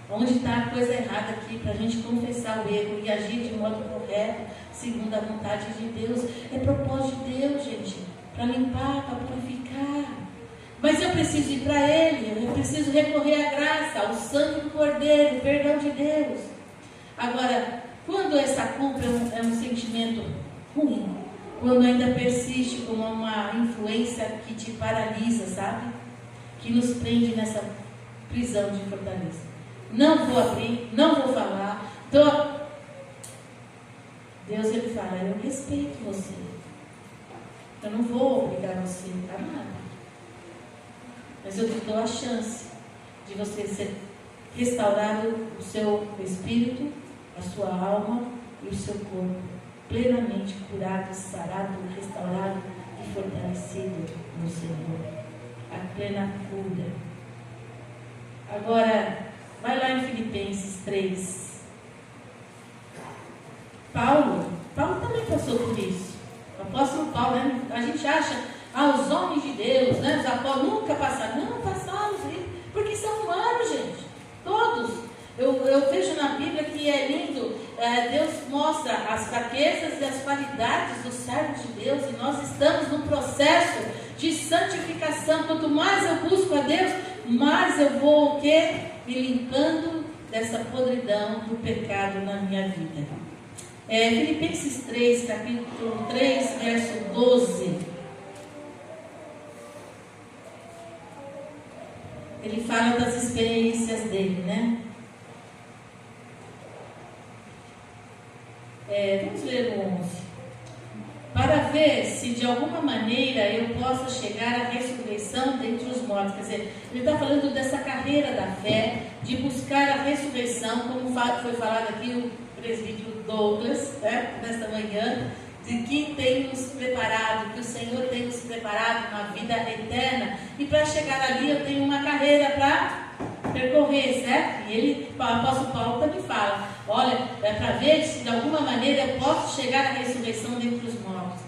S1: onde está a coisa errada aqui, para a gente confessar o erro e agir de modo correto, segundo a vontade de Deus. É propósito de Deus, gente. para limpar, para purificar. Mas eu preciso ir para Ele, eu preciso recorrer à graça, ao sangue do Cordeiro, o perdão de Deus. Agora, quando essa culpa é um sentimento ruim, quando ainda persiste como uma influência que te paralisa, sabe? Que nos prende nessa prisão de fortaleza. Não vou abrir, não vou falar. Deus, Ele fala, eu respeito você. Eu não vou obrigar você a nada. Mas eu te dou a chance de você ser restaurado, o seu espírito, a sua alma e o seu corpo, plenamente curado, sarado, restaurado e fortalecido no Senhor. A plena cura. Agora, vai lá em Filipenses 3. Paulo também passou por isso. O apóstolo Paulo, né? A gente acha, os homens de Deus, né? Os apóstolos nunca passaram. Não, passaram, porque são humanos, gente. Todos. Eu vejo na Bíblia que é lindo. Deus mostra as fraquezas e as qualidades dos servos de Deus. E nós estamos num processo de santificação. Quanto mais eu busco a Deus, mais eu vou o quê? Me limpando dessa podridão do pecado na minha vida. Filipenses 3, capítulo 3, verso 12. Ele fala das experiências dele, né? Vamos ler o 11. Para ver se de alguma maneira eu possa chegar à ressurreição dentre os mortos. Quer dizer, ele está falando dessa carreira da fé, de buscar a ressurreição, como foi falado aqui o presbítero Douglas, né, nesta manhã, de que tem nos preparado, que o Senhor tem nos preparado uma vida eterna, e para chegar ali eu tenho uma carreira para percorrer, certo? E o apóstolo Paulo também fala, olha, é para ver se de alguma maneira eu posso chegar à ressurreição dentre os mortos.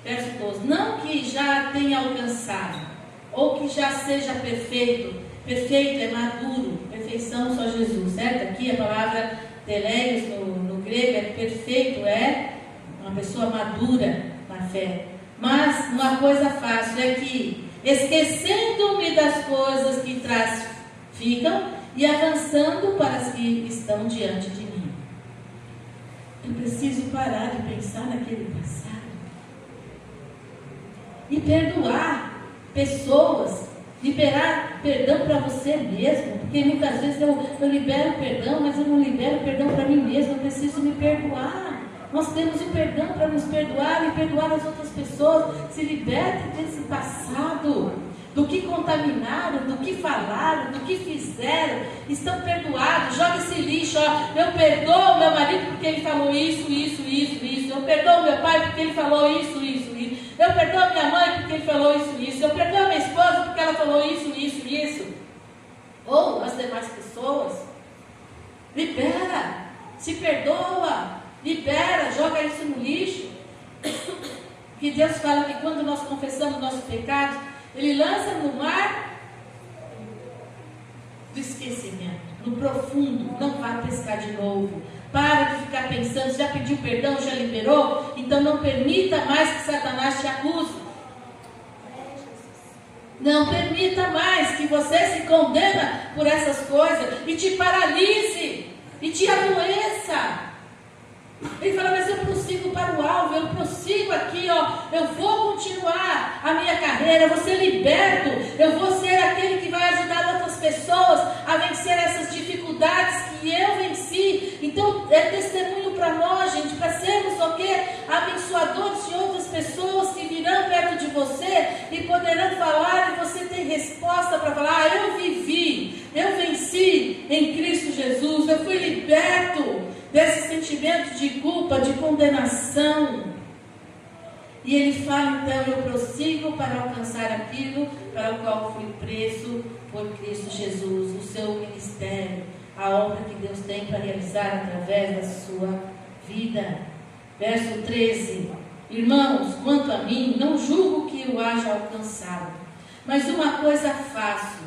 S1: Verso 12, não que já tenha alcançado, ou que já seja perfeito é maduro, perfeição só Jesus, certo? Aqui a palavra teleios no grego é perfeito, é uma pessoa madura na fé. Mas uma coisa fácil é que, esquecendo-me das coisas que trás ficam e avançando para as que estão diante de mim. Eu preciso parar de pensar naquele passado e perdoar pessoas, liberar perdão para você mesmo, porque muitas vezes eu libero perdão, mas eu não libero perdão para mim mesmo. Eu preciso me perdoar. Nós temos o perdão para nos perdoar e perdoar as outras pessoas. Se liberte desse passado, do que contaminaram, do que falaram, do que fizeram. Estão perdoados. Joga esse lixo. Eu perdoo meu marido porque ele falou isso. Eu perdoo meu pai porque ele falou isso. Eu perdoo minha mãe porque ele falou isso. Eu perdoo minha esposa porque ela falou isso. Ou as demais pessoas. Libera. Se perdoa. Libera. Joga isso no lixo. Que Deus fala que quando nós confessamos nossos pecados, Ele lança no mar do esquecimento, no profundo. Não vai pescar de novo. Para de ficar pensando, já pediu perdão, já liberou, então não permita mais que Satanás te acuse. Não permita mais que você se condena por essas coisas e te paralise e te adoeça. Ele fala, mas eu prossigo para o alvo, eu prossigo aqui, eu vou continuar a minha carreira, eu vou ser liberto, eu vou ser aquele que vai ajudar outras pessoas a vencer essas dificuldades que eu venci. Então é testemunho para nós, gente, para sermos o quê? Abençoadores de outras pessoas que virão perto de você e poderão falar, e você tem resposta para falar, eu vivi, eu venci em Cristo Jesus, eu fui liberto desse sentimento de culpa, de condenação. E ele fala, então, eu prossigo para alcançar aquilo para o qual fui preso por Cristo Jesus, o seu ministério, a obra que Deus tem para realizar através da sua vida. Verso 13, irmãos, quanto a mim, não julgo que eu haja alcançado, mas uma coisa faço,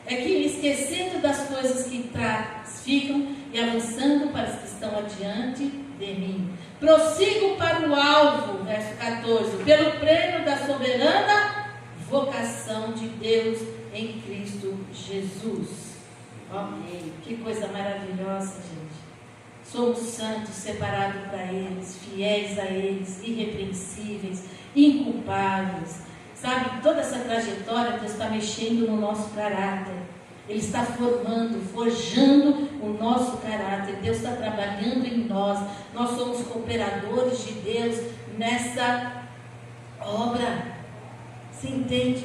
S1: é que me esquecendo das coisas que trás ficam e avançando para as que estão adiante de mim, prossigo para o alvo, verso 14, pelo prêmio da soberana vocação de Deus em Cristo Jesus. Amém. Que coisa maravilhosa, gente. Somos santos, separados para eles, fiéis a eles, irrepreensíveis, inculpáveis. Sabe, toda essa trajetória, Deus está mexendo no nosso caráter. Ele está formando, forjando o nosso caráter. Deus está trabalhando em nós. Nós somos cooperadores de Deus nessa obra. Você entende?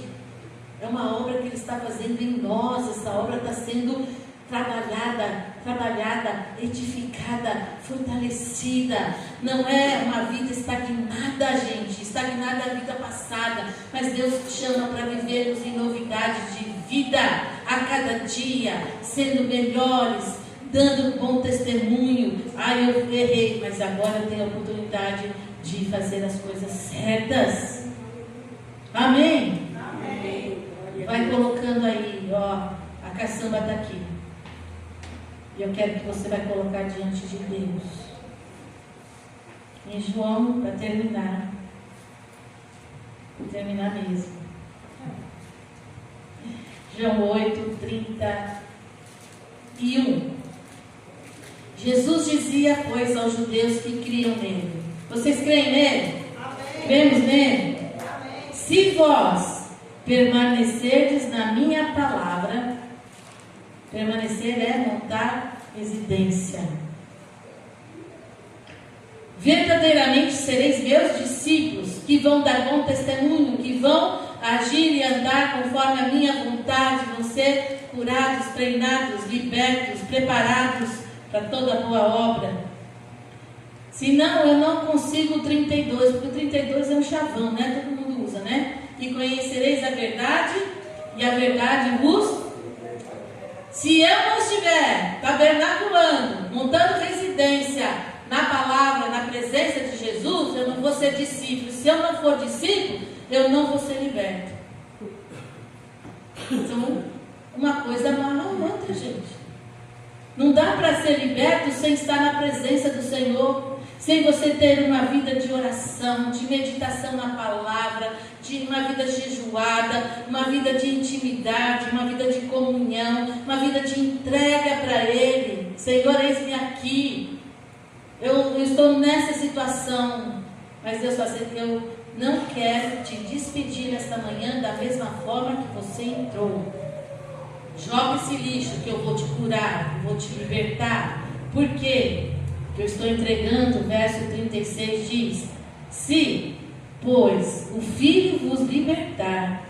S1: É uma obra que Ele está fazendo em nós. Essa obra está sendo trabalhada, edificada, fortalecida. Não é uma vida estagnada, gente. Estagnada é a vida passada. Mas Deus chama para vivermos em novidade de vida a cada dia, sendo melhores, dando bom testemunho. Eu errei, mas agora eu tenho a oportunidade de fazer as coisas certas. Amém? Amém. Vai colocando aí, ó, a caçamba está aqui. E eu quero que você vai colocar diante de Deus. Em João, para terminar. Vou terminar mesmo. João 8, 31. Jesus dizia, pois, aos judeus que criam nele. Vocês creem nele? Amém. Cremos nele? Amém. Se vós permanecerdes na minha palavra, permanecer é montar residência. Verdadeiramente sereis meus discípulos, que vão dar bom testemunho, que vão agir e andar conforme a minha vontade, vão ser curados, treinados, libertos, preparados para toda boa obra. Senão eu não consigo o 32, porque o 32 é um chavão, né? Todo mundo usa, né? E conhecereis a verdade, e a verdade vos... Se eu não estiver tabernaculando, montando residência na palavra, na presença de Jesus, eu não vou ser discípulo. Se eu não for discípulo, eu não vou ser liberto. Então, uma coisa amarra a outra, gente. Não dá para ser liberto sem estar na presença do Senhor, sem você ter uma vida de oração, de meditação na palavra, de uma vida jejuada, uma vida de intimidade, uma vida de comunhão, uma vida de entrega para Ele. Senhor, eis-me aqui. Eu estou nessa situação, mas Deus vai dizer que eu não quero te despedir esta manhã da mesma forma que você entrou. Joga esse lixo que eu vou te curar, eu vou te libertar. Por quê? Que eu estou entregando, o verso 36 diz: se, pois, o Filho vos libertar,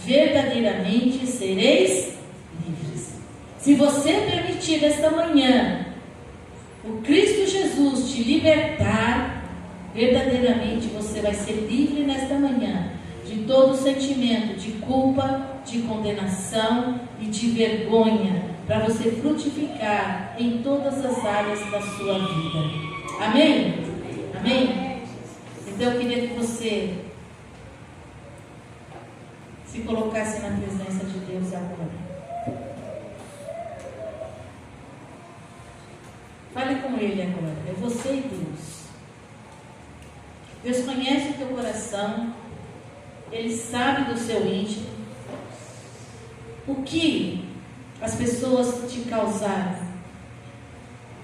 S1: verdadeiramente sereis livres. Se você permitir esta manhã o Cristo Jesus te libertar, verdadeiramente você vai ser livre nesta manhã de todo sentimento de culpa, de condenação e de vergonha, para você frutificar em todas as áreas da sua vida. Amém? Amém? Então eu queria que você se colocasse na presença de Deus agora. Fale com Ele agora. É você e Deus. Deus conhece o teu coração. Ele sabe do seu íntimo. O que as pessoas te causaram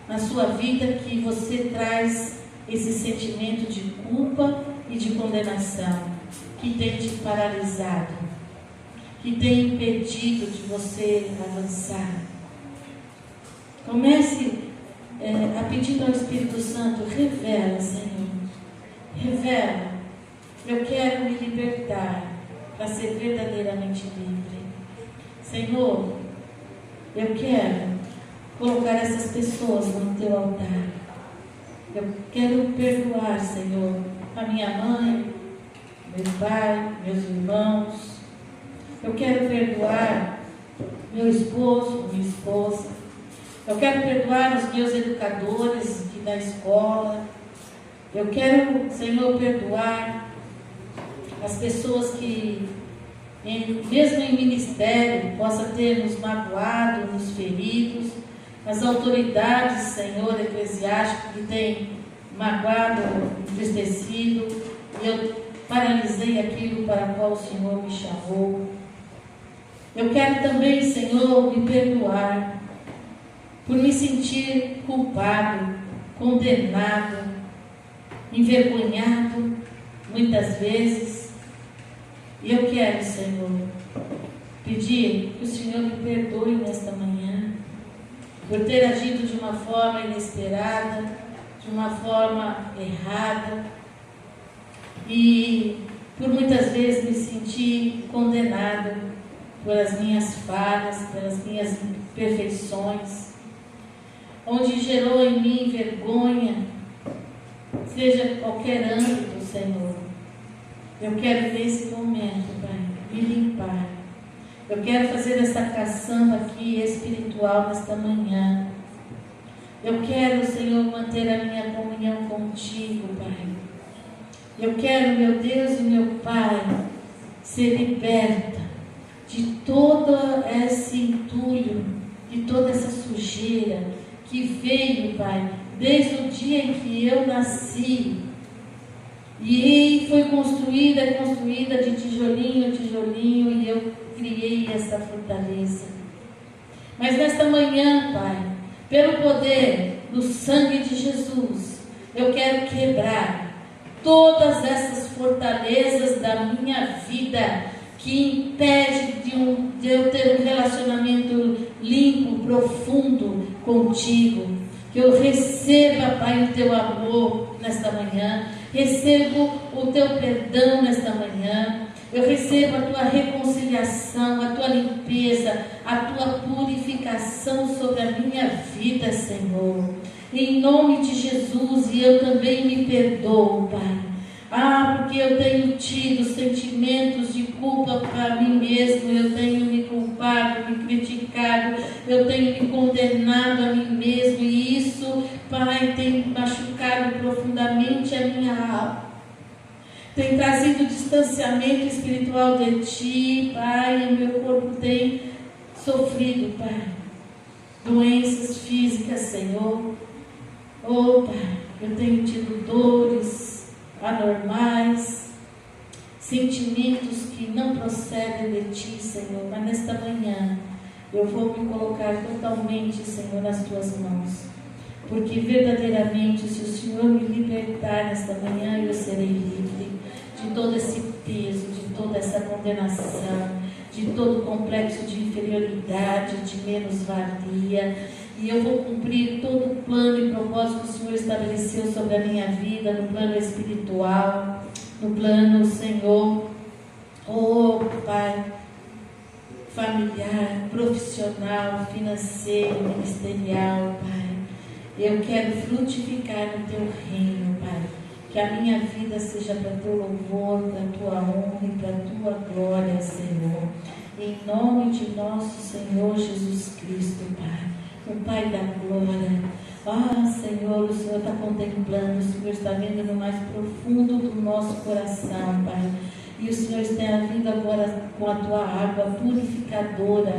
S1: na sua vida que você traz esse sentimento de culpa e de condenação, que tem te paralisado, que tem impedido de você avançar. Comece a pedir ao Espírito Santo: revela, Senhor, revela. Eu quero me libertar para ser verdadeiramente livre. Senhor, eu quero colocar essas pessoas no teu altar. Eu quero perdoar, Senhor, a minha mãe, meu pai, meus irmãos. Eu quero perdoar meu esposo, minha esposa. Eu quero perdoar os meus educadores aqui da escola. Eu quero, Senhor, perdoar as pessoas que, mesmo em ministério, possa ter nos magoado, nos ferido, as autoridades, Senhor, eclesiásticas que têm magoado, entristecido. E eu paralisei aquilo para o qual o Senhor me chamou. Eu quero também, Senhor, me perdoar por me sentir culpado, condenado, envergonhado, muitas vezes. E eu quero, Senhor, pedir que o Senhor me perdoe nesta manhã, por ter agido de uma forma inesperada, de uma forma errada, e por muitas vezes me sentir condenado pelas minhas falhas, pelas minhas imperfeições, onde gerou em mim vergonha, seja qualquer âmbito, Senhor. Eu quero nesse momento, Pai, me limpar. Eu quero fazer essa caçamba aqui espiritual nesta manhã. Eu quero, Senhor, manter a minha comunhão contigo, Pai. Eu quero, meu Deus e meu Pai, ser liberta de todo esse entulho, de toda essa sujeira que veio, Pai, desde o dia em que eu nasci. E foi construída de tijolinho a tijolinho, e eu criei essa fortaleza. Mas nesta manhã, Pai, pelo poder do sangue de Jesus, eu quero quebrar todas essas fortalezas da minha vida que impede de eu ter um relacionamento limpo, profundo contigo. Que eu receba, Pai, o teu amor nesta manhã, recebo o teu perdão nesta manhã, eu recebo a tua reconciliação, a tua limpeza, a tua purificação sobre a minha vida, Senhor. Em nome de Jesus, e eu também me perdoo, Pai. Porque eu tenho tido sentimentos de culpa para mim mesmo, eu tenho me culpado, me criticado, eu tenho me condenado a mim mesmo, e isso, Pai, tem machucado profundamente a minha alma, tem trazido distanciamento espiritual de Ti, Pai, e o meu corpo tem sofrido, Pai, doenças físicas, Senhor. Pai, eu tenho tido dores anormais, sentimentos que não procedem de Ti, Senhor, mas nesta manhã eu vou me colocar totalmente, Senhor, nas Tuas mãos, porque verdadeiramente, se o Senhor me libertar nesta manhã, eu serei livre de todo esse peso, de toda essa condenação, de todo o complexo de inferioridade, de menos-valia. E eu vou cumprir todo o plano e propósito que o Senhor estabeleceu sobre a minha vida, no plano espiritual, no plano, Senhor, Pai, familiar, profissional, financeiro, ministerial, Pai. Eu quero frutificar no Teu reino, Pai. Que a minha vida seja para Teu louvor, para Tua honra e para Tua glória, Senhor. Em nome de nosso Senhor Jesus Cristo, Pai. O Pai da glória. Senhor, o Senhor está contemplando, o Senhor está vendo no mais profundo do nosso coração, Pai. E o Senhor está vindo agora com a Tua água purificadora,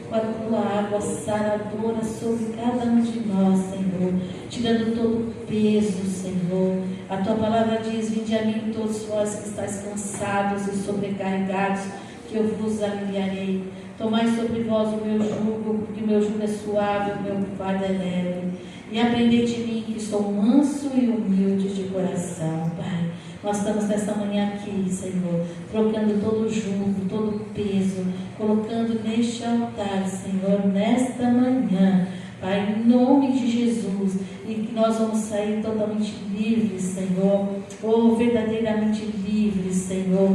S1: com a Tua água saradora sobre cada um de nós, Senhor. Tirando todo o peso, Senhor. A Tua palavra diz: vinde a mim todos vós que estáis cansados e sobrecarregados, que eu vos aliviarei. Tomai sobre vós o meu jugo, porque o meu jugo é suave, o meu fardo é leve. E aprendei de mim, que sou manso e humilde de coração, Pai. Nós estamos nesta manhã aqui, Senhor, trocando todo o jugo, todo o peso, colocando neste altar, Senhor, nesta manhã, Pai, em nome de Jesus, e que nós vamos sair totalmente livres, Senhor, verdadeiramente livres, Senhor,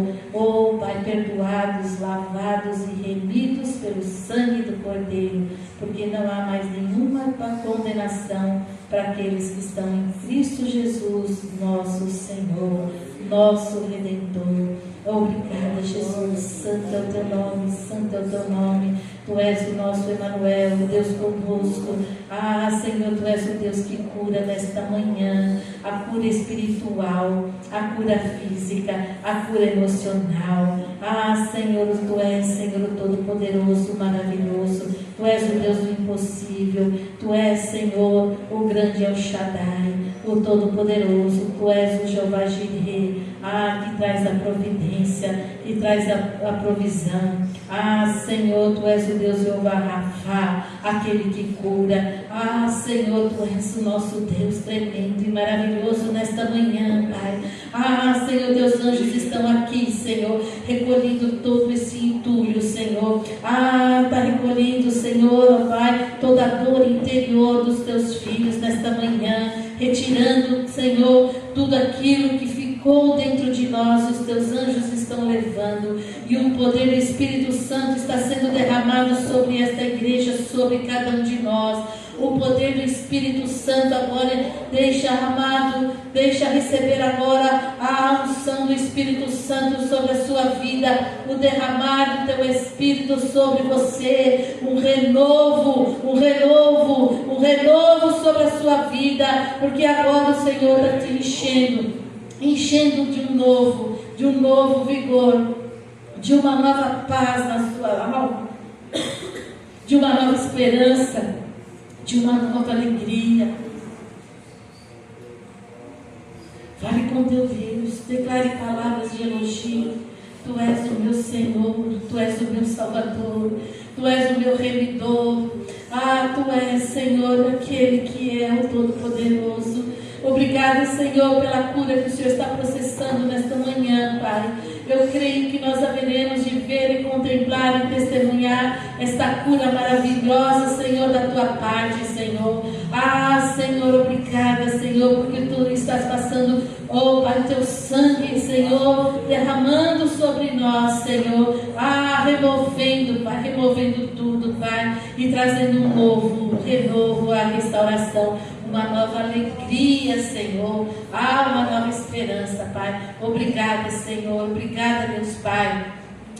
S1: Pai, perdoados, lavados e remidos pelo sangue do Cordeiro, porque não há mais nenhuma condenação para aqueles que estão em Cristo Jesus, nosso Senhor, nosso Redentor. Obrigada, Jesus. Santo é o Teu nome, santo é o Teu nome. Tu és o nosso Emanuel, o Deus conosco. Senhor, Tu és o Deus que cura nesta manhã, a cura espiritual, a cura física, a cura emocional. Senhor, Tu és, Senhor, o Todo-Poderoso, maravilhoso. Tu és o Deus do impossível. Tu és, Senhor, o grande El Shaddai, o Todo-Poderoso. Tu és o Jeová Jireh, que traz a providência, que traz a provisão. Senhor, Tu és o Deus Jeová Rafá, aquele que cura. Senhor, Tu és o nosso Deus tremendo e maravilhoso nesta manhã, Pai. Senhor, Teus anjos estão aqui, Senhor, recolhendo todo esse entulho, Senhor. Está recolhendo, Senhor, Pai, toda a dor interior dos Teus filhos nesta manhã, retirando, Senhor, tudo aquilo que ficou dentro de nós. Os Teus anjos estão levando, e o poder do Espírito Santo está sendo derramado sobre esta igreja, sobre cada um de nós. O poder do Espírito Santo agora deixa receber agora a unção do Espírito Santo sobre a sua vida, o derramar do Teu Espírito sobre você, um renovo sobre a sua vida, porque agora o Senhor está te enchendo de um novo vigor, de uma nova paz na sua alma, de uma nova esperança, de uma nova alegria. Fale com teu Deus, declare palavras de elogio. Tu és o meu Senhor, Tu és o meu Salvador, Tu és o meu Remidor. Tu és, Senhor, aquele que é o Todo-Poderoso. Obrigada, Senhor, pela cura que o Senhor está processando nesta manhã, Pai. Eu creio que nós haveremos de ver e contemplar e testemunhar esta cura maravilhosa, Senhor, da Tua parte, Senhor. Senhor, obrigada, Senhor, porque Tu estás passando, Pai, o Teu sangue, Senhor, derramando sobre nós, Senhor. Removendo, Pai, removendo tudo, Pai, e trazendo um novo renovo, a restauração, uma nova alegria, Senhor. Uma nova esperança, Pai. Obrigada, Senhor. Obrigada, Deus Pai.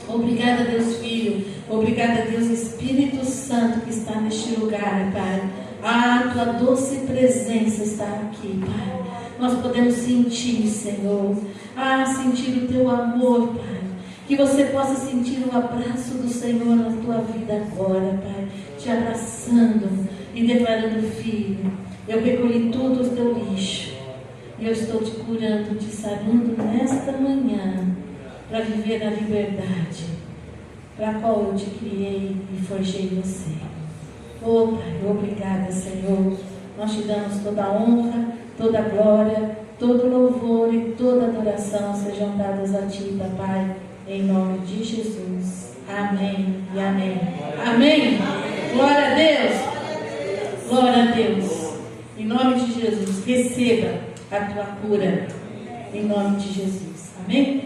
S1: Obrigada, Deus Filho. Obrigada, Deus Espírito Santo, que está neste lugar, Pai. Tua doce presença está aqui, Pai. Nós podemos sentir, Senhor. Sentir o Teu amor, Pai. Que você possa sentir o abraço do Senhor na tua vida agora, Pai. Te abraçando e declarando: filho, eu recolhi todo o teu lixo. E eu estou te curando, te sarando nesta manhã, para viver na liberdade, para a qual eu te criei e forjei você. Pai, obrigada, Senhor. Nós te damos toda a honra, toda a glória, todo louvor e toda adoração sejam dadas a ti, Pai, em nome de Jesus. Amém e amém. Amém. Glória a Deus. Glória a Deus. Em nome de Jesus, receba a tua cura. Em nome de Jesus. Amém.